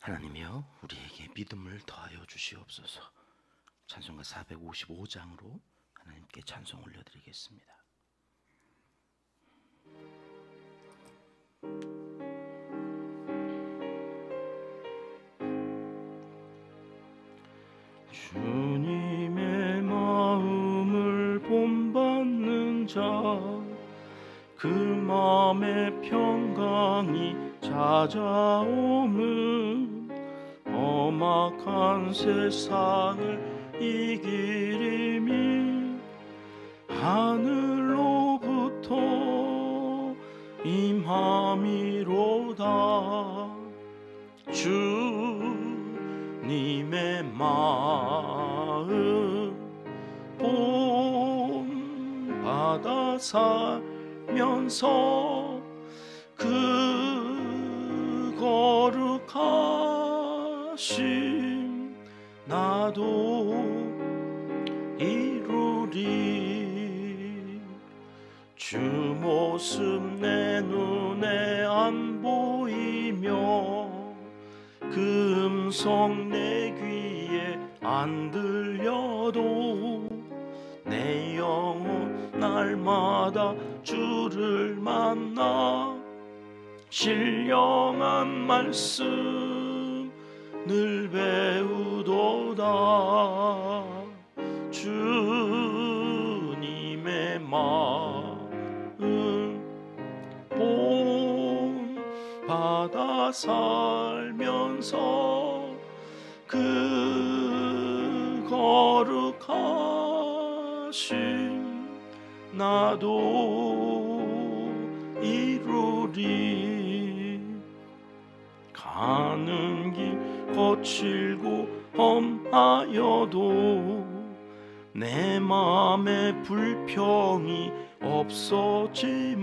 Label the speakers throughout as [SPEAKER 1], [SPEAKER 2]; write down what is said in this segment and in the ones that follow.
[SPEAKER 1] 하나님이여, 우리에게 믿음을 더하여 주시옵소서. 찬송가 455장으로 하나님께 찬송 올려드리겠습니다. 주님의 마음을 본받는 자, 그 마음의 평강이 찾아오면 험악한 세상을 이기리니 하늘로부터 임함이로다. 주님의 마음 본받아 살면서 그 거룩하심 나도 이루리. 주 모습 내 눈에 안 보이며 그 음성 내 귀에 안 들려도 내 영혼 날마다 주를 만나 신령한 말씀 늘 배우도다. 주님의 마음 본받아 살면서 그 거룩하심 나도 이루리. 가는 길 거칠고 험하여도 내 맘에 불평이 없어짐은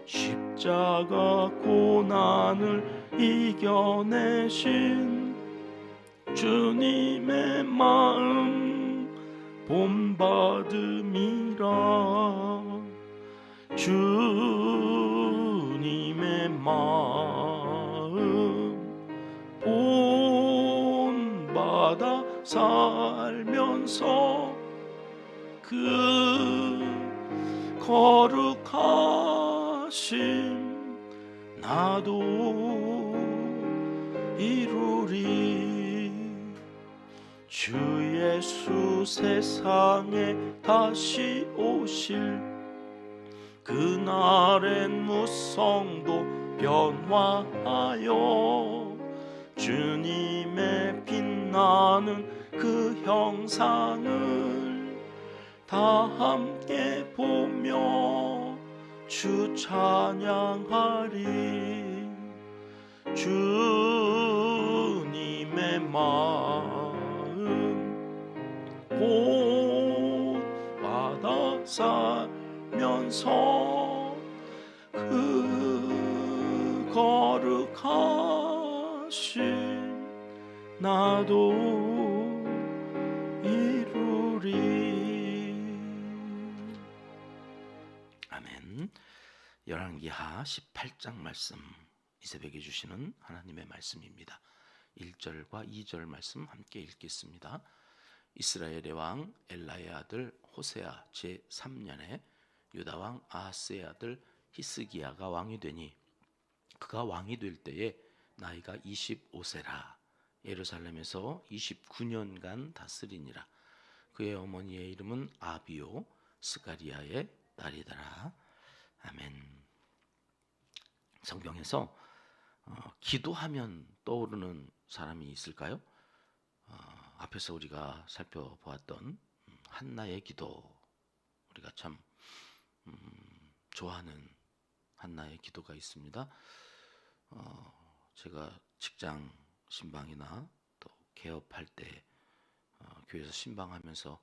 [SPEAKER 1] 십자가 고난을 이겨내신 주님의 마음 본받음이라. 주님의 마음 본받아 살면서 그 거룩하심 나도 이루리. 주 예수 세상에 다시 오실 그날엔 무성도 변화하여 주님의 빛나는 그 형상을 다 함께 보며 주 찬양하리. 주님의 마음 본받아 살면서 그 거룩하심 나도 이루리. 아멘. 열왕기하 18장 말씀, 이 새벽에 주시는 하나님의 말씀입니다. 1절과 2절 말씀 함께 읽겠습니다. 이스라엘의 왕 엘라의 아들 호세아 제3년에 유다왕 아하스의 아들 히스기야가 왕이 되니 그가 왕이 될 때에 나이가 25세라. 예루살렘에서 29년간 다스리니라. 그의 어머니의 이름은 아비요 스가리아의 딸이더라. 아멘. 성경에서 기도하면 떠오르는 사람이 있을까요? 앞에서 우리가 살펴보았던 한나의 기도, 우리가 참 좋아하는 한나의 기도가 있습니다. 제가 직장 신방이나 또 개업할 때 교회에서 신방하면서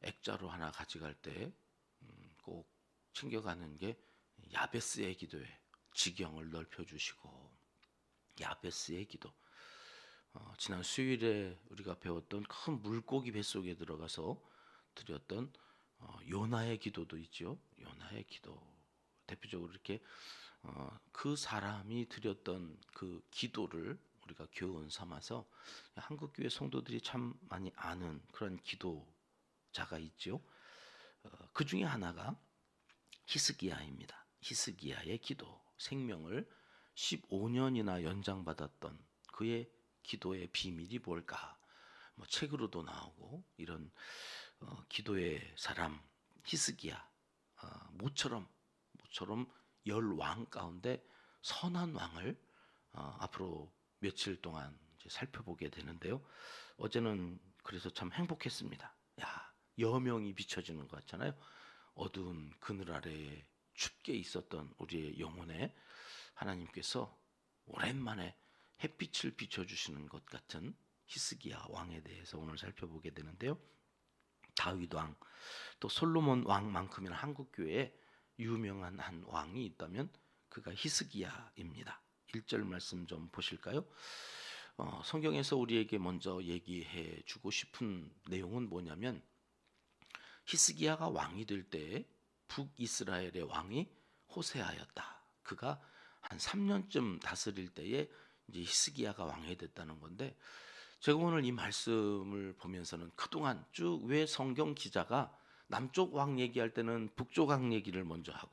[SPEAKER 1] 액자로 하나 가져갈 때 꼭 챙겨가는 게 야베스의 기도예요. 지경을 넓혀주시고 야베스의 기도. 지난 수요일에 우리가 배웠던 큰 물고기 뱃속에 들어가서 드렸던 요나의 기도도 있죠. 요나의 기도. 대표적으로 이렇게 그 사람이 드렸던 그 기도를 우리가 교훈 삼아서 한국 교회 성도들이 참 많이 아는 그런 기도자가 있죠. 그 중에 하나가 히스기야입니다. 히스기야의 기도, 생명을 15년이나 연장받았던 그의 기도의 비밀이 뭘까? 뭐 책으로도 나오고 이런 기도의 사람 히스기야, 모처럼 열 왕 가운데 선한 왕을 앞으로 며칠 동안 이제 살펴보게 되는데요. 어제는 그래서 참 행복했습니다. 야, 여명이 비춰지는 것 같잖아요. 어두운 그늘 아래에 춥게 있었던 우리의 영혼에 하나님께서 오랜만에 햇빛을 비춰주시는 것 같은 히스기야 왕에 대해서 오늘 살펴보게 되는데요. 다윗 왕, 또 솔로몬 왕만큼이나 한국 교회에 유명한 한 왕이 있다면 그가 히스기야입니다. 1절 말씀 좀 보실까요? 성경에서 우리에게 먼저 얘기해 주고 싶은 내용은 뭐냐면 히스기야가 왕이 될 때 북이스라엘의 왕이 호세아였다. 그가 한 3년쯤 다스릴 때에 이제 히스기야가 왕이 됐다는 건데, 제가 오늘 이 말씀을 보면서는 그동안 쭉 왜 성경 기자가 남쪽 왕 얘기할 때는 북쪽 왕 얘기를 먼저 하고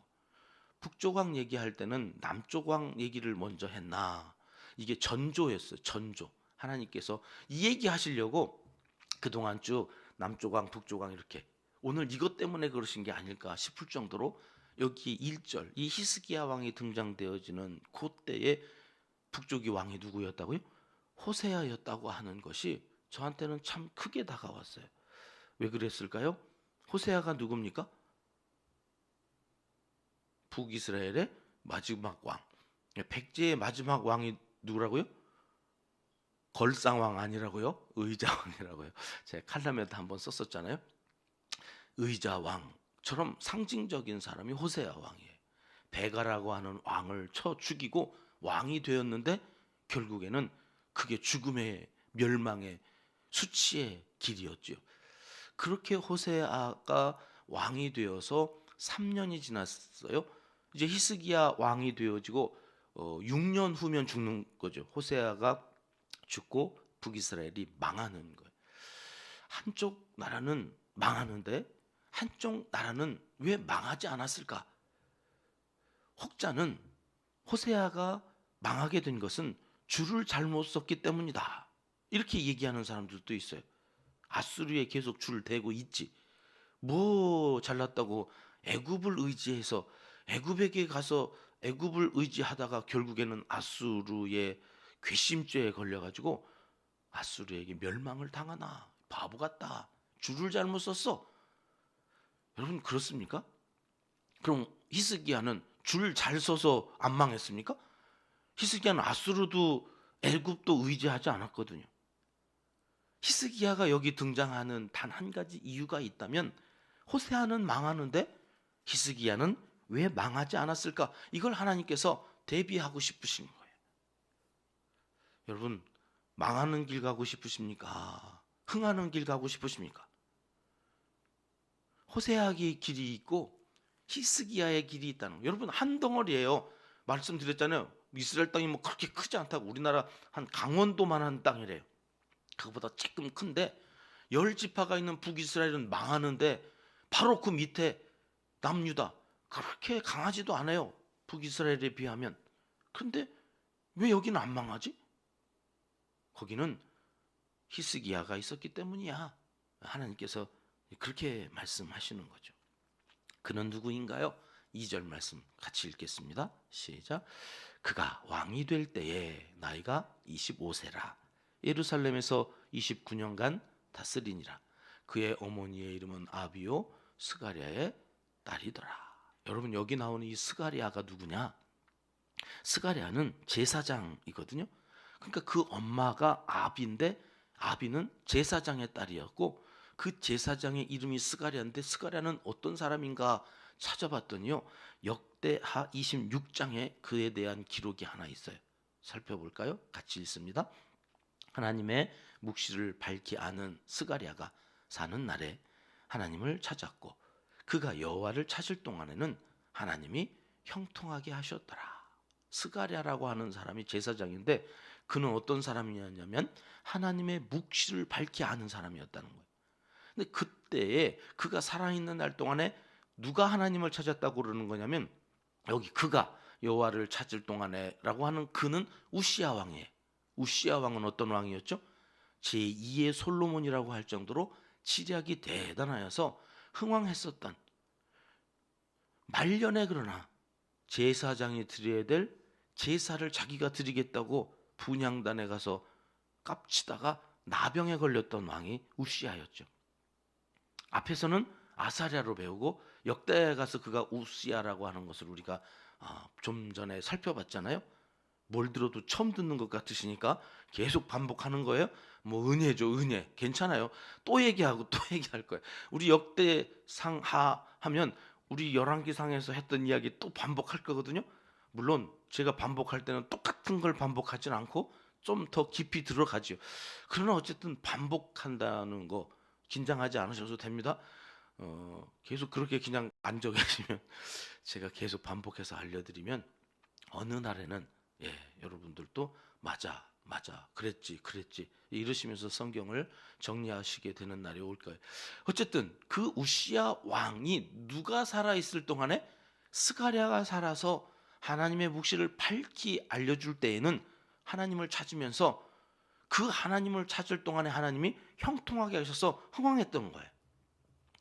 [SPEAKER 1] 북쪽 왕 얘기할 때는 남쪽 왕 얘기를 먼저 했나? 이게 전조였어요. 전조. 하나님께서 이 얘기 하시려고 그동안 쭉 남쪽 왕, 북쪽 왕 이렇게 오늘 이것 때문에 그러신 게 아닐까 싶을 정도로 여기 1절 이 히스기야 왕이 등장되어지는 그때에 북쪽이 왕이 누구였다고요? 호세아였다고 하는 것이 저한테는 참 크게 다가왔어요. 왜 그랬을까요? 호세아가 누굽니까? 북이스라엘의 마지막 왕. 백제의 마지막 왕이 누구라고요? 걸상왕 아니라고요? 의자왕이라고요. 제가 칼럼에도 한번 썼었잖아요. 의자왕처럼 상징적인 사람이 호세아 왕이에요. 베가라고 하는 왕을 쳐 죽이고 왕이 되었는데 결국에는 그게 죽음의 멸망의 수치의 길이었죠. 그렇게 호세아가 왕이 되어서 3년이 지났어요. 이제 히스기야 왕이 되어지고 6년 후면 죽는 거죠. 호세아가 죽고 북이스라엘이 망하는 거예요. 한쪽 나라는 망하는데 한쪽 나라는 왜 망하지 않았을까? 혹자는 호세아가 망하게 된 것은 줄을 잘못 썼기 때문이다. 이렇게 얘기하는 사람들도 있어요. 아수르에 계속 줄을 대고 있지. 뭐 잘났다고 애굽을 의지해서 애굽에게 가서 애굽을 의지하다가 결국에는 아수르의 괘씸죄에 걸려가지고 아수르에게 멸망을 당하나. 바보 같다. 줄을 잘못 썼어. 여러분 그렇습니까? 그럼 히스기야는 줄 잘 써서 안 망했습니까? 히스기야는 아수르도 애굽도 의지하지 않았거든요. 히스기야가 여기 등장하는 단 한 가지 이유가 있다면 호세아는 망하는데 히스기야는 왜 망하지 않았을까? 이걸 하나님께서 대비하고 싶으신 거예요. 여러분 망하는 길 가고 싶으십니까? 흥하는 길 가고 싶으십니까? 호세아의 길이 있고 히스기야의 길이 있다는 거예요. 여러분 한 덩어리예요. 말씀드렸잖아요. 이스라엘 땅이 뭐 그렇게 크지 않다고. 우리나라 한 강원도만한 땅이래요. 그거보다 조금 큰데 10지파가 있는 북이스라엘은 망하는데 바로 그 밑에 남유다 그렇게 강하지도 않아요. 북이스라엘에 비하면. 그런데 왜 여기는 안 망하지? 거기는 히스기야가 있었기 때문이야. 하나님께서 그렇게 말씀하시는 거죠. 그는 누구인가요? 2절 말씀 같이 읽겠습니다. 시작. 그가 왕이 될 때에 나이가 25세라. 예루살렘에서 29년간 다스리니라. 그의 어머니의 이름은 아비요 스가랴의 딸이더라. 여러분 여기 나오는 이 스가랴가 누구냐? 스가랴는 제사장이거든요. 그러니까 그 엄마가 아비인데 아비는 제사장의 딸이었고 그 제사장의 이름이 스가랴인데 스가랴는 어떤 사람인가 찾아봤더니요. 역대하 26장에 그에 대한 기록이 하나 있어요. 살펴볼까요? 같이 읽습니다. 하나님의 묵시를 밝히 아는 스가랴가 사는 날에 하나님을 찾았고 그가 여호와를 찾을 동안에는 하나님이 형통하게 하셨더라. 스가랴라고 하는 사람이 제사장인데 그는 어떤 사람이었냐면 하나님의 묵시를 밝히 아는 사람이었다는 거예요. 근데 그때에 그가 살아있는 날 동안에 누가 하나님을 찾았다고 그러는 거냐면 여기 그가 여호와를 찾을 동안에라고 하는 그는 우시야 왕이에요. 우시야 왕은 어떤 왕이었죠? 제2의 솔로몬이라고 할 정도로 지략이 대단하여서 흥왕했었던, 말년에 그러나 제사장이 드려야 될 제사를 자기가 드리겠다고 분향단에 가서 깝치다가 나병에 걸렸던 왕이 우시야였죠. 앞에서는 아사랴로 배우고 역대에 가서 그가 우시야라고 하는 것을 우리가 좀 전에 살펴봤잖아요. 뭘 들어도 처음 듣는 것 같으시니까 계속 반복하는 거예요. 뭐 은혜죠, 은혜. 괜찮아요. 또 얘기하고 또 얘기할 거예요. 우리 역대상 하면 우리 열왕기상에서 했던 이야기 또 반복할 거거든요. 물론 제가 반복할 때는 똑같은 걸 반복하진 않고 좀 더 깊이 들어가죠. 그러나 어쨌든 반복한다는 거 긴장하지 않으셔도 됩니다. 계속 그렇게 그냥 앉아 계시면 제가 계속 반복해서 알려드리면 어느 날에는 여러분들도 맞아 그랬지 이러시면서 성경을 정리하시게 되는 날이 올 거예요. 어쨌든 그 우시야 왕이 누가 살아있을 동안에 스가랴가 살아서 하나님의 묵시를 밝히 알려줄 때에는 하나님을 찾으면서 그 하나님을 찾을 동안에 하나님이 형통하게 하셔서 흥왕했던 거예요.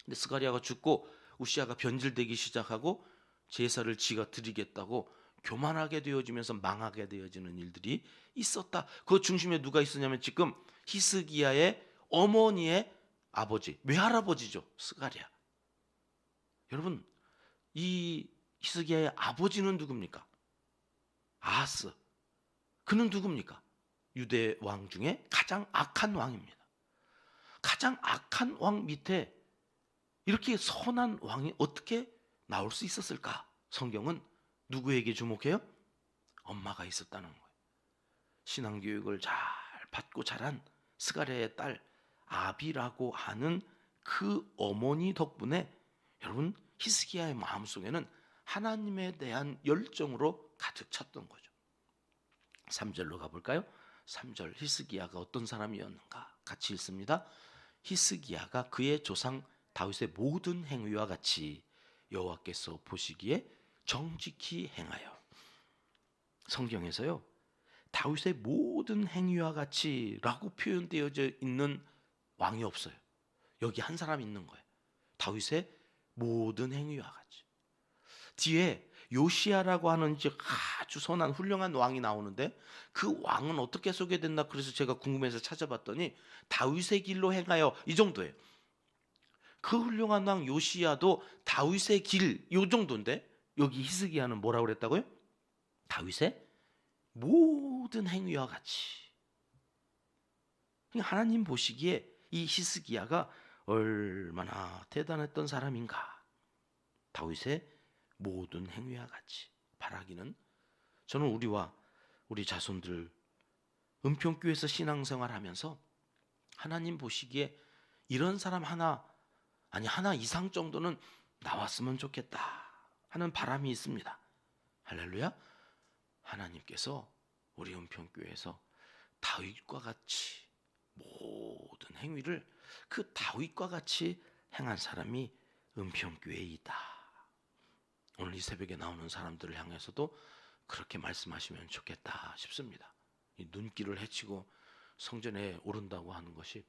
[SPEAKER 1] 근데 스가랴가 죽고 우시야가 변질되기 시작하고 제사를 지가 드리겠다고 교만하게 되어지면서 망하게 되어지는 일들이 있었다. 그 중심에 누가 있었냐면 지금 히스기야의 어머니의 아버지, 외할아버지죠. 스가랴. 여러분, 이 히스기야의 아버지는 누굽니까? 아하스. 그는 누굽니까? 유대 왕 중에 가장 악한 왕입니다. 가장 악한 왕 밑에 이렇게 선한 왕이 어떻게 나올 수 있었을까? 성경은 누구에게 주목해요? 엄마가 있었다는 거예요. 신앙교육을 잘 받고 자란 스가랴의 딸 아비라고 하는 그 어머니 덕분에 여러분 히스기야의 마음속에는 하나님에 대한 열정으로 가득 찼던 거죠. 3절로 가볼까요? 3절 히스기야가 어떤 사람이었는가 같이 읽습니다. 히스기야가 그의 조상 다윗의 모든 행위와 같이 여호와께서 보시기에 정직히 행하여. 성경에서요 다윗의 모든 행위와 같이라고 표현되어져 있는 왕이 없어요. 여기 한 사람 있는 거예요. 다윗의 모든 행위와 같이. 뒤에 요시야라고 하는 아주 선한 훌륭한 왕이 나오는데 그 왕은 어떻게 소개됐나 그래서 제가 궁금해서 찾아봤더니 다윗의 길로 행하여 이 정도예요. 그 훌륭한 왕 요시야도 다윗의 길 이 정도인데 여기 히스기야는 뭐라고 그랬다고요? 다윗의 모든 행위와 같이. 하나님 보시기에 이 히스기야가 얼마나 대단했던 사람인가. 다윗의 모든 행위와 같이 바라기는 저는 우리와 우리 자손들 은평교회에서 신앙생활하면서 하나님 보시기에 이런 사람 하나 이상 정도는 나왔으면 좋겠다 하는 바람이 있습니다. 할렐루야. 하나님께서 우리 은평교회에서 다윗과 같이 모든 행위를 그 다윗과 같이 행한 사람이 은평교회에 있다. 오늘 이 새벽에 나오는 사람들을 향해서도 그렇게 말씀하시면 좋겠다 싶습니다. 이 눈길을 헤치고 성전에 오른다고 하는 것이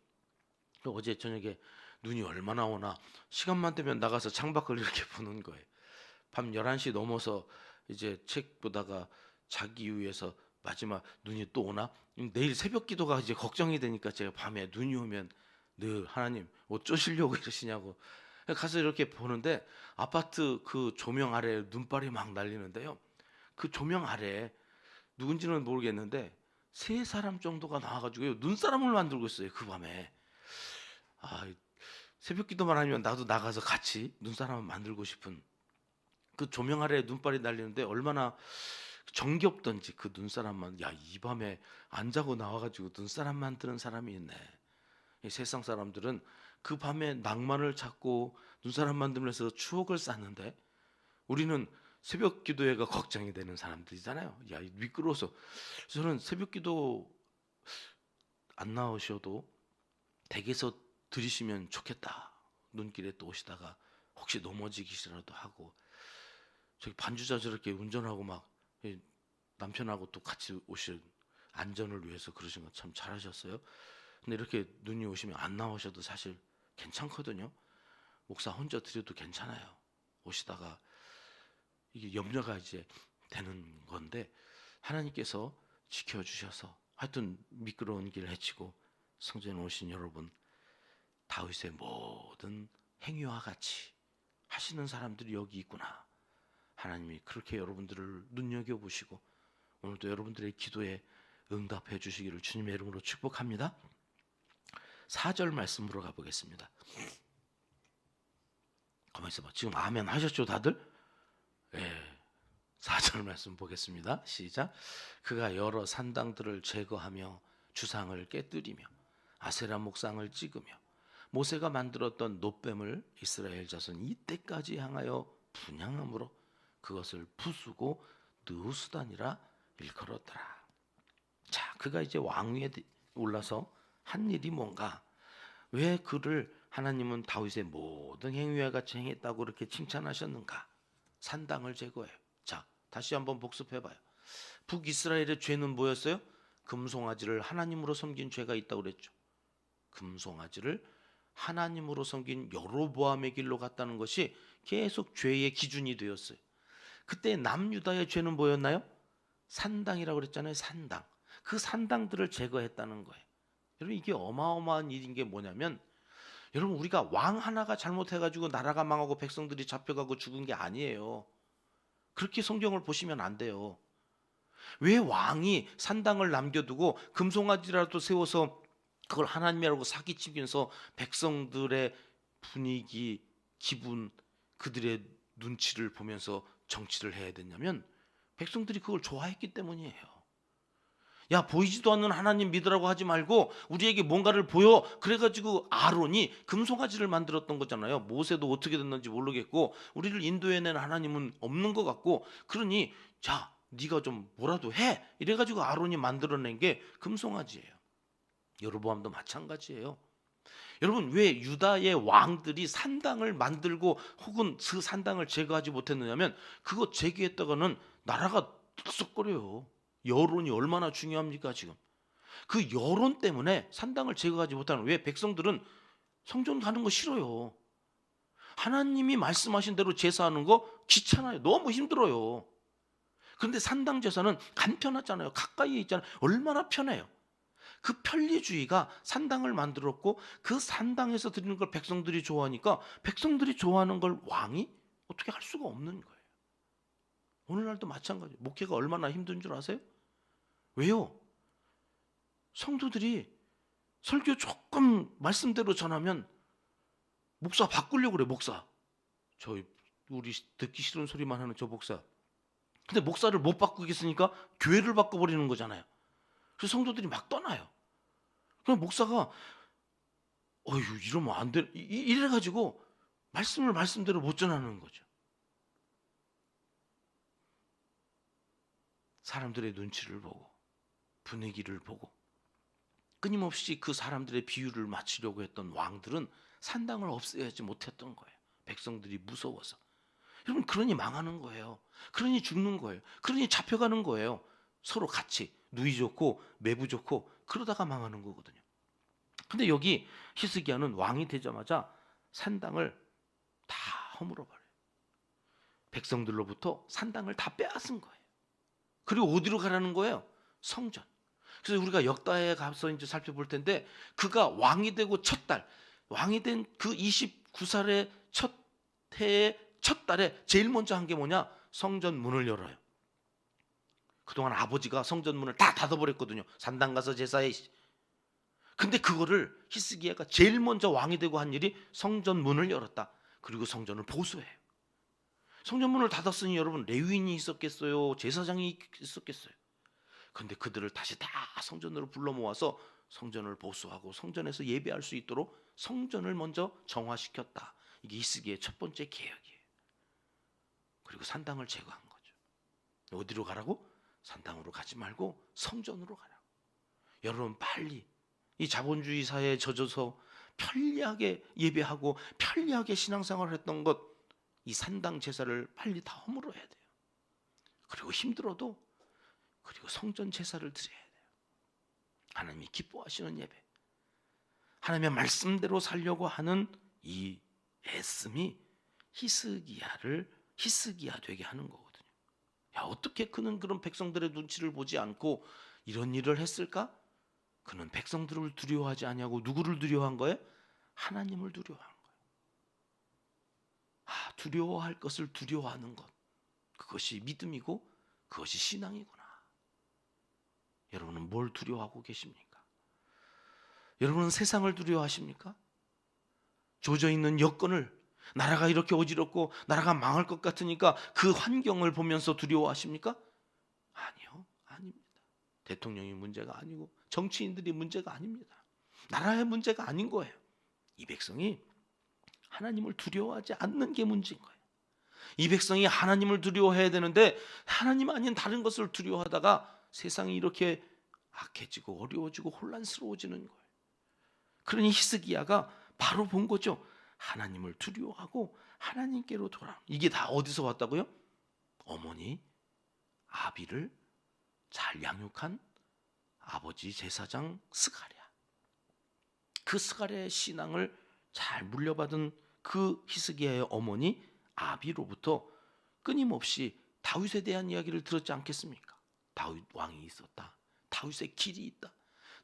[SPEAKER 1] 어제 저녁에 눈이 얼마나 오나 시간만 되면 나가서 창밖을 이렇게 보는 거예요. 밤 11시 넘어서 이제 책 보다가 자기 위해서 마지막 눈이 또 오나? 내일 새벽 기도가 이제 걱정이 되니까 제가 밤에 눈이 오면 늘 하나님 어쩌시려고 이러시냐고 가서 이렇게 보는데 아파트 그 조명 아래 눈발이 막 날리는데요. 그 조명 아래 누군지는 모르겠는데 3사람 정도가 나와가지고 눈사람을 만들고 있어요. 그 밤에. 새벽 기도만 하면 나도 나가서 같이 눈사람을 만들고 싶은 그 조명 아래 눈발이 날리는데 얼마나 정겹던지 그 눈사람만 이 밤에 안 자고 나와가지고 눈사람 만드는 사람이 있네. 이 세상 사람들은 그 밤에 낭만을 찾고 눈사람 만들면서 추억을 쌓는데 우리는 새벽 기도회가 걱정이 되는 사람들이잖아요. 야, 미끄러워서. 저는 새벽 기도 안 나오셔도 댁에서 들으시면 좋겠다. 눈길에 또 오시다가 혹시 넘어지기라도 하고, 저기 반주자 저렇게 운전하고 막 남편하고 또 같이 오실 안전을 위해서 그러신 거 참 잘하셨어요. 근데 이렇게 눈이 오시면 안 나오셔도 사실 괜찮거든요. 목사 혼자 드려도 괜찮아요. 오시다가 이게 염려가 이제 되는 건데, 하나님께서 지켜주셔서 하여튼 미끄러운 길 헤치고 성전에 오신 여러분, 다윗의 모든 행위와 같이 하시는 사람들이 여기 있구나. 하나님이 그렇게 여러분들을 눈여겨보시고 오늘도 여러분들의 기도에 응답해 주시기를 주님의 이름으로 축복합니다. 4절 말씀으로 가보겠습니다. 가만히 있어봐. 지금 아멘 하셨죠 다들? 예. 4절 말씀 보겠습니다. 시작. 그가 여러 산당들을 제거하며 주상을 깨뜨리며 아세라 목상을 찍으며 모세가 만들었던 놋뱀을 이스라엘 자손 이때까지 향하여 분향함으로 그것을 부수고 느우수단이라 일컬었더라. 자, 그가 이제 왕위에 올라서 한 일이 뭔가? 왜 그를 하나님은 다윗의 모든 행위와 같이 행했다고 그렇게 칭찬하셨는가? 산당을 제거해요. 자, 다시 한번 복습해봐요. 북이스라엘의 죄는 뭐였어요? 금송아지를 하나님으로 섬긴 죄가 있다고 그랬죠. 금송아지를 하나님으로 섬긴 여로보암의 길로 갔다는 것이 계속 죄의 기준이 되었어요. 그때 남유다의 죄는 뭐였나요? 산당이라고 그랬잖아요. 산당. 그 산당들을 제거했다는 거예요. 여러분, 이게 어마어마한 일인 게 뭐냐면, 여러분, 우리가 왕 하나가 잘못해가지고 나라가 망하고 백성들이 잡혀가고 죽은 게 아니에요. 그렇게 성경을 보시면 안 돼요. 왜 왕이 산당을 남겨두고 금송아지라도 세워서 그걸 하나님이라고 사기치면서 백성들의 분위기, 기분, 그들의 눈치를 보면서 정치를 해야 됐냐면, 백성들이 그걸 좋아했기 때문이에요. 야, 보이지도 않는 하나님 믿으라고 하지 말고 우리에게 뭔가를 보여. 그래가지고 아론이 금송아지를 만들었던 거잖아요. 모세도 어떻게 됐는지 모르겠고 우리를 인도해낸 하나님은 없는 것 같고, 그러니 자, 네가 좀 뭐라도 해. 이래가지고 아론이 만들어낸 게 금송아지예요. 여로보암도 마찬가지예요. 여러분, 왜 유다의 왕들이 산당을 만들고 혹은 그 산당을 제거하지 못했느냐면, 그거 제거했다가는 나라가 들썩거려요. 여론이 얼마나 중요합니까 지금. 그 여론 때문에 산당을 제거하지 못하는, 왜 백성들은 성전 가는 거 싫어요. 하나님이 말씀하신 대로 제사하는 거 귀찮아요. 너무 힘들어요. 그런데 산당 제사는 간편하잖아요. 가까이에 있잖아요. 얼마나 편해요. 그 편리주의가 산당을 만들었고, 그 산당에서 드리는 걸 백성들이 좋아하니까 백성들이 좋아하는 걸 왕이 어떻게 할 수가 없는 거예요. 오늘날도 마찬가지예요. 목회가 얼마나 힘든 줄 아세요? 왜요? 성도들이 설교 조금 말씀대로 전하면 목사 바꾸려고 그래. 목사, 우리 듣기 싫은 소리만 하는 저 목사. 근데 목사를 못 바꾸겠으니까 교회를 바꿔버리는 거잖아요. 그래서 성도들이 막 떠나요. 그럼 목사가 어휴, 이러면 안 돼. 이래가지고 말씀을 말씀대로 못 전하는 거죠. 사람들의 눈치를 보고 분위기를 보고 끊임없이 그 사람들의 비유를 맞추려고 했던 왕들은 산당을 없애야지 못했던 거예요. 백성들이 무서워서. 여러분, 그러니 망하는 거예요. 그러니 죽는 거예요. 그러니 잡혀가는 거예요. 서로 같이 누이 좋고 매부 좋고 그러다가 망하는 거거든요. 근데 여기 히스기야는 왕이 되자마자 산당을 다 허물어버려요. 백성들로부터 산당을 다 빼앗은 거예요. 그리고 어디로 가라는 거예요? 성전. 그래서 우리가 역다에 가서 이제 살펴볼 텐데, 그가 왕이 되고 첫 달, 왕이 된 그 29살의 첫 해의 첫 달에 제일 먼저 한 게 뭐냐? 성전 문을 열어요. 그동안 아버지가 성전 문을 다 닫아버렸거든요. 산당 가서 제사해. 근데 그거를 히스기야가 제일 먼저 왕이 되고 한 일이 성전 문을 열었다. 그리고 성전을 보수해요. 성전 문을 닫았으니 여러분, 레위인이 있었겠어요? 제사장이 있었겠어요? 근데 그들을 다시 다 성전으로 불러 모아서 성전을 보수하고 성전에서 예배할 수 있도록 성전을 먼저 정화시켰다. 이게 히스기야의 첫 번째 개혁이에요. 그리고 산당을 제거한 거죠. 어디로 가라고? 산당으로 가지 말고 성전으로 가라고. 여러분 빨리 이 자본주의 사회에 젖어서 편리하게 예배하고 편리하게 신앙생활을 했던 것, 이 산당 제사를 빨리 다 허물어야 돼요. 그리고 힘들어도 그리고 성전 제사를 드려야 돼요. 하나님이 기뻐하시는 예배, 하나님의 말씀대로 살려고 하는 이 애씀이 히스기야 되게 하는 거거든요. 야, 어떻게 그는 그런 백성들의 눈치를 보지 않고 이런 일을 했을까? 그는 백성들을 두려워하지 아니하고 누구를 두려워한 거예요? 하나님을 두려워한 거예요. 두려워할 것을 두려워하는 것, 그것이 믿음이고 그것이 신앙이구나. 여러분은 뭘 두려워하고 계십니까? 여러분은 세상을 두려워하십니까? 조져있는 여건을, 나라가 이렇게 어지럽고 나라가 망할 것 같으니까 그 환경을 보면서 두려워하십니까? 아니요, 아닙니다. 대통령이 문제가 아니고 정치인들이 문제가 아닙니다. 나라의 문제가 아닌 거예요. 이 백성이 하나님을 두려워하지 않는 게 문제인 거예요. 이 백성이 하나님을 두려워해야 되는데 하나님 아닌 다른 것을 두려워하다가 세상이 이렇게 악해지고 어려워지고 혼란스러워지는 거예요. 그러니 히스기야가 바로 본 거죠. 하나님을 두려워하고 하나님께로 돌아오는. 이게 다 어디서 왔다고요? 어머니 아비를 잘 양육한 아버지 제사장 스가랴, 그 스가랴의 신앙을 잘 물려받은 그 히스기야의 어머니 아비로부터 끊임없이 다윗에 대한 이야기를 들었지 않겠습니까? 다윗 왕이 있었다, 다윗의 길이 있다,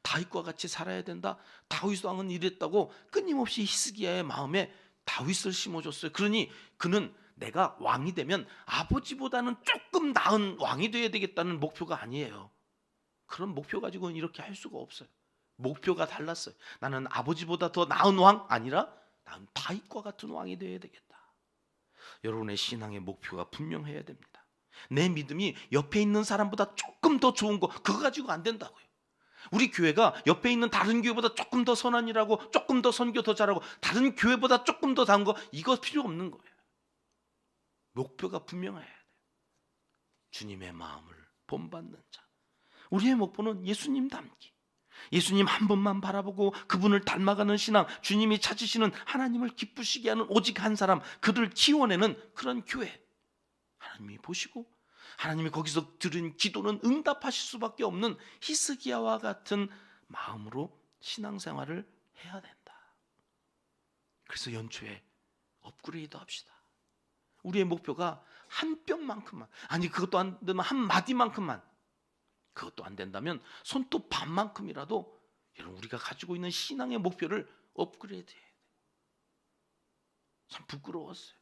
[SPEAKER 1] 다윗과 같이 살아야 된다, 다윗 왕은 이랬다고 끊임없이 히스기야의 마음에 다윗을 심어줬어요. 그러니 그는 내가 왕이 되면 아버지보다는 조금 나은 왕이 돼야 되겠다는 목표가 아니에요. 그런 목표 가지고는 이렇게 할 수가 없어요. 목표가 달랐어요. 나는 아버지보다 더 나은 왕 아니라 나는 다윗과 같은 왕이 되어야 되겠다. 여러분의 신앙의 목표가 분명해야 됩니다. 내 믿음이 옆에 있는 사람보다 조금 더 좋은 거, 그거 가지고 안 된다고요. 우리 교회가 옆에 있는 다른 교회보다 조금 더 선한 일하고 조금 더 선교 더 잘하고 다른 교회보다 조금 더 나은 거, 이거 필요 없는 거예요. 목표가 분명해야 돼요. 주님의 마음을 본받는 자. 우리의 목표는 예수님 닮기, 예수님 한 분만 바라보고 그분을 닮아가는 신앙, 주님이 찾으시는 하나님을 기쁘시게 하는 오직 한 사람, 그를 키워내는 그런 교회. 하나님이 보시고 하나님이 거기서 들은 기도는 응답하실 수밖에 없는 히스기야와 같은 마음으로 신앙생활을 해야 된다. 그래서 연초에 업그레이드 합시다. 우리의 목표가 한 뼘만큼만, 아니 그것도 안 되면 한 마디만큼만, 그것도 안 된다면 손톱 반만큼이라도 여러분 우리가 가지고 있는 신앙의 목표를 업그레이드 해야 돼요. 참 부끄러웠어요.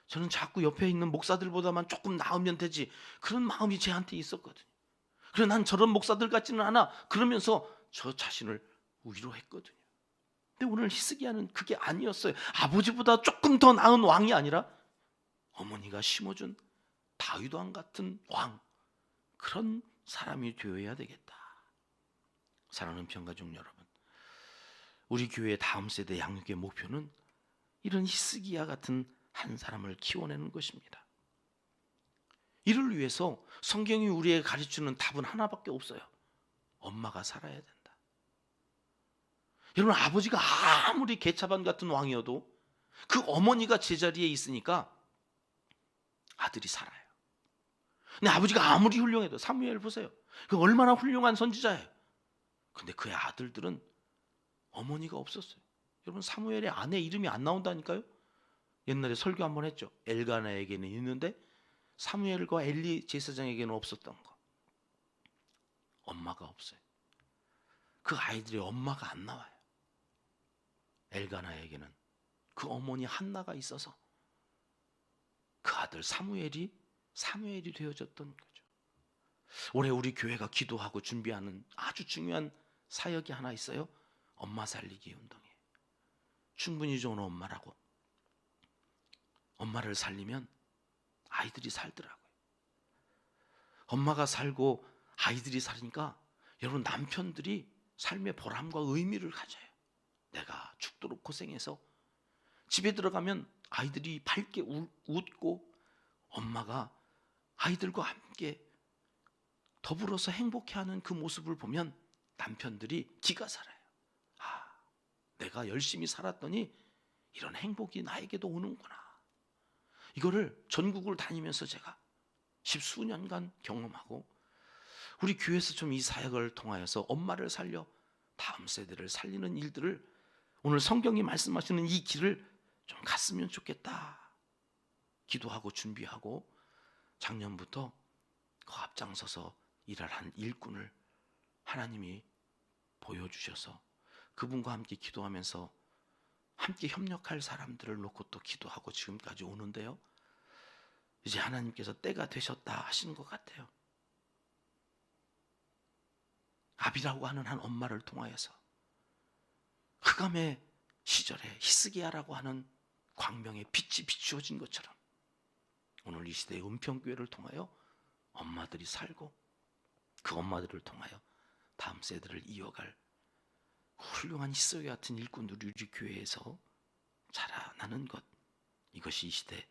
[SPEAKER 1] 저는 자꾸 옆에 있는 목사들보다만 조금 나으면 되지, 그런 마음이 제한테 있었거든요. 그래서 난 저런 목사들 같지는 않아, 그러면서 저 자신을 위로했거든요. 근데 오늘 히스기야는 그게 아니었어요. 아버지보다 조금 더 나은 왕이 아니라 어머니가 심어준 다윗 왕 같은 왕, 그런 사람이 되어야 되겠다. 사랑하는 평가족 여러분, 우리 교회의 다음 세대 양육의 목표는 이런 히스기야 같은 한 사람을 키워내는 것입니다. 이를 위해서 성경이 우리에게 가르치는 답은 하나밖에 없어요. 엄마가 살아야 된다. 여러분, 아버지가 아무리 개차반 같은 왕이어도 그 어머니가 제자리에 있으니까 아들이 살아요. 근데 아버지가 아무리 훌륭해도, 사무엘 보세요. 그 얼마나 훌륭한 선지자예요. 근데 그의 아들들은 어머니가 없었어요. 여러분, 사무엘의 아내 이름이 안 나온다니까요. 옛날에 설교 한번 했죠. 엘가나에게는 있는데 사무엘과 엘리 제사장에게는 없었던 거. 엄마가 없어요. 그 아이들의 엄마가 안 나와요. 엘가나에게는 그 어머니 한나가 있어서 그 아들 사무엘이 되어졌던 거죠. 올해 우리 교회가 기도하고 준비하는 아주 중요한 사역이 하나 있어요. 엄마 살리기 운동이에요. 충분히 좋은 엄마라고. 엄마를 살리면 아이들이 살더라고요. 엄마가 살고 아이들이 살으니까 여러분, 남편들이 삶의 보람과 의미를 가져요. 내가 죽도록 고생해서 집에 들어가면 아이들이 밝게 웃고 엄마가 아이들과 함께 더불어서 행복해하는 그 모습을 보면 남편들이 기가 살아요. 아, 내가 열심히 살았더니 이런 행복이 나에게도 오는구나. 이거를 전국을 다니면서 제가 10수년간 경험하고, 우리 교회에서 좀 이 사역을 통하여서 엄마를 살려 다음 세대를 살리는 일들을, 오늘 성경이 말씀하시는 이 길을 좀 갔으면 좋겠다 기도하고 준비하고, 작년부터 그 앞장서서 일할 한 일꾼을 하나님이 보여주셔서 그분과 함께 기도하면서 함께 협력할 사람들을 놓고 또 기도하고 지금까지 오는데요, 이제 하나님께서 때가 되셨다 하시는 것 같아요. 아비라고 하는 한 엄마를 통하여서 흑암의 시절에 히스기야라고 하는 광명의 빛이 비추어진 것처럼 오늘 이 시대의 은평교회를 통하여 엄마들이 살고, 그 엄마들을 통하여 다음 세대를 이어갈 훌륭한 히스기 같은 일꾼들이 우리 교회에서 자라나는 것, 이것이 이 시대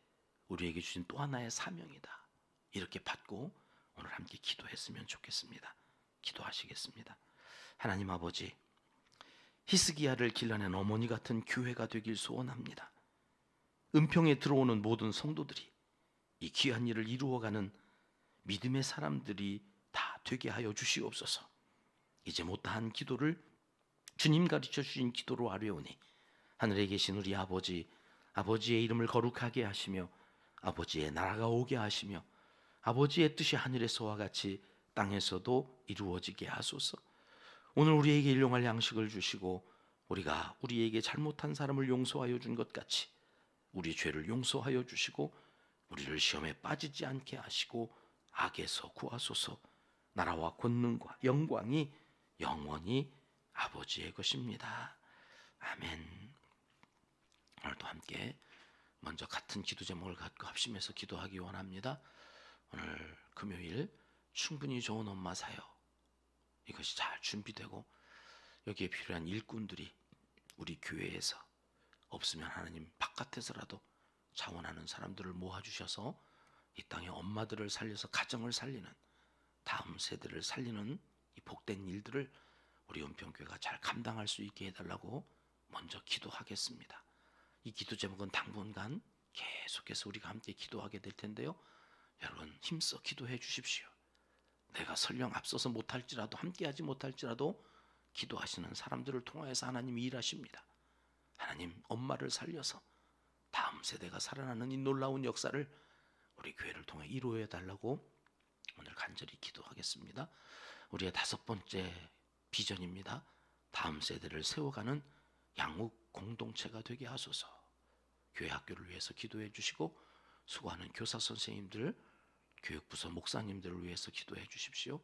[SPEAKER 1] 우리에게 주신 또 하나의 사명이다, 이렇게 받고 오늘 함께 기도했으면 좋겠습니다. 기도하시겠습니다. 하나님 아버지, 히스기야를 길러낸 어머니 같은 교회가 되길 소원합니다. 은평에 들어오는 모든 성도들이 이 귀한 일을 이루어가는 믿음의 사람들이 다 되게 하여 주시옵소서. 이제 못다한 기도를 주님 가르쳐 주신 기도로 아뢰오니, 하늘에 계신 우리 아버지, 아버지의 이름을 거룩하게 하시며 아버지의 나라가 오게 하시며 아버지의 뜻이 하늘에서와 같이 땅에서도 이루어지게 하소서. 오늘 우리에게 일용할 양식을 주시고, 우리가 우리에게 잘못한 사람을 용서하여 준 것 같이 우리 죄를 용서하여 주시고, 우리를 시험에 빠지지 않게 하시고 악에서 구하소서. 나라와 권능과 영광이 영원히 아버지의 것입니다. 아멘. 오늘도 함께 먼저 같은 기도 제목을 갖고 합심해서 기도하기 원합니다. 오늘 금요일 충분히 좋은 엄마 사역, 이것이 잘 준비되고 여기에 필요한 일꾼들이 우리 교회에서 없으면 하나님 바깥에서라도 자원하는 사람들을 모아주셔서 이 땅의 엄마들을 살려서 가정을 살리는, 다음 세대를 살리는 이 복된 일들을 우리 은평교회가 잘 감당할 수 있게 해달라고 먼저 기도하겠습니다. 이 기도 제목은 당분간 계속해서 우리가 함께 기도하게 될 텐데요, 여러분 힘써 기도해 주십시오. 내가 설령 앞서서 못할지라도, 함께하지 못할지라도 기도하시는 사람들을 통하여서 하나님이 일하십니다. 하나님, 엄마를 살려서 다음 세대가 살아나는 이 놀라운 역사를 우리 교회를 통해 이루어야 달라고 오늘 간절히 기도하겠습니다. 우리의 5번째 비전입니다. 다음 세대를 세워가는 양육 공동체가 되게 하소서. 교회 학교를 위해서 기도해 주시고, 수고하는 교사 선생님들, 교육부서 목사님들을 위해서 기도해 주십시오.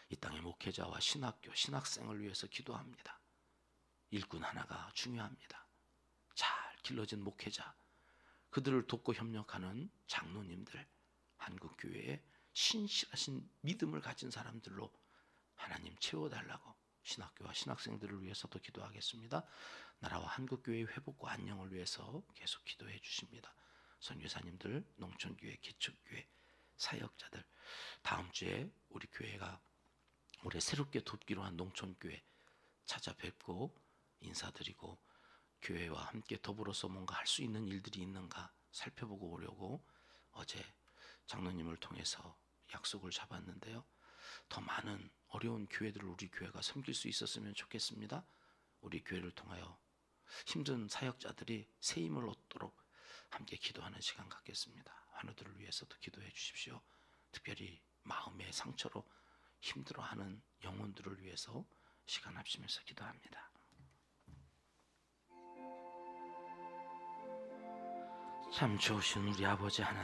[SPEAKER 1] 이 땅의 목회자와 신학교, 신학생을 위해서 기도합니다. 일꾼 하나가 중요합니다. 잘 길러진 목회자, 그들을 돕고 협력하는 장로님들, 한국교회에 신실하신 믿음을 가진 사람들로 하나님 채워달라고 신학교와 신학생들을 위해서도 기도하겠습니다. 나라와 한국교회의 회복과 안녕을 위해서 계속 기도해 주십니다. 선교사님들, 농촌교회, 기초교회, 사역자들, 다음 주에 우리 교회가 올해 새롭게 돕기로 한 농촌교회 찾아뵙고 인사드리고, 교회와 함께 더불어서 뭔가 할 수 있는 일들이 있는가 살펴보고 오려고 어제 장로님을 통해서 약속을 잡았는데요, 더 많은 어려운 교회들을 우리 교회가 섬길 수 있었으면 좋겠습니다. 우리 교회를 통하여 힘든 사역자들이 새 힘을 얻도록 함께 기도하는 시간 갖겠습니다. 환우들을 위해서도 기도해 주십시오. 특별히 마음의 상처로 힘들어하는 영혼들을 위해서 시간 합심해서 기도합니다. 참 좋으신 우리 아버지 하나님,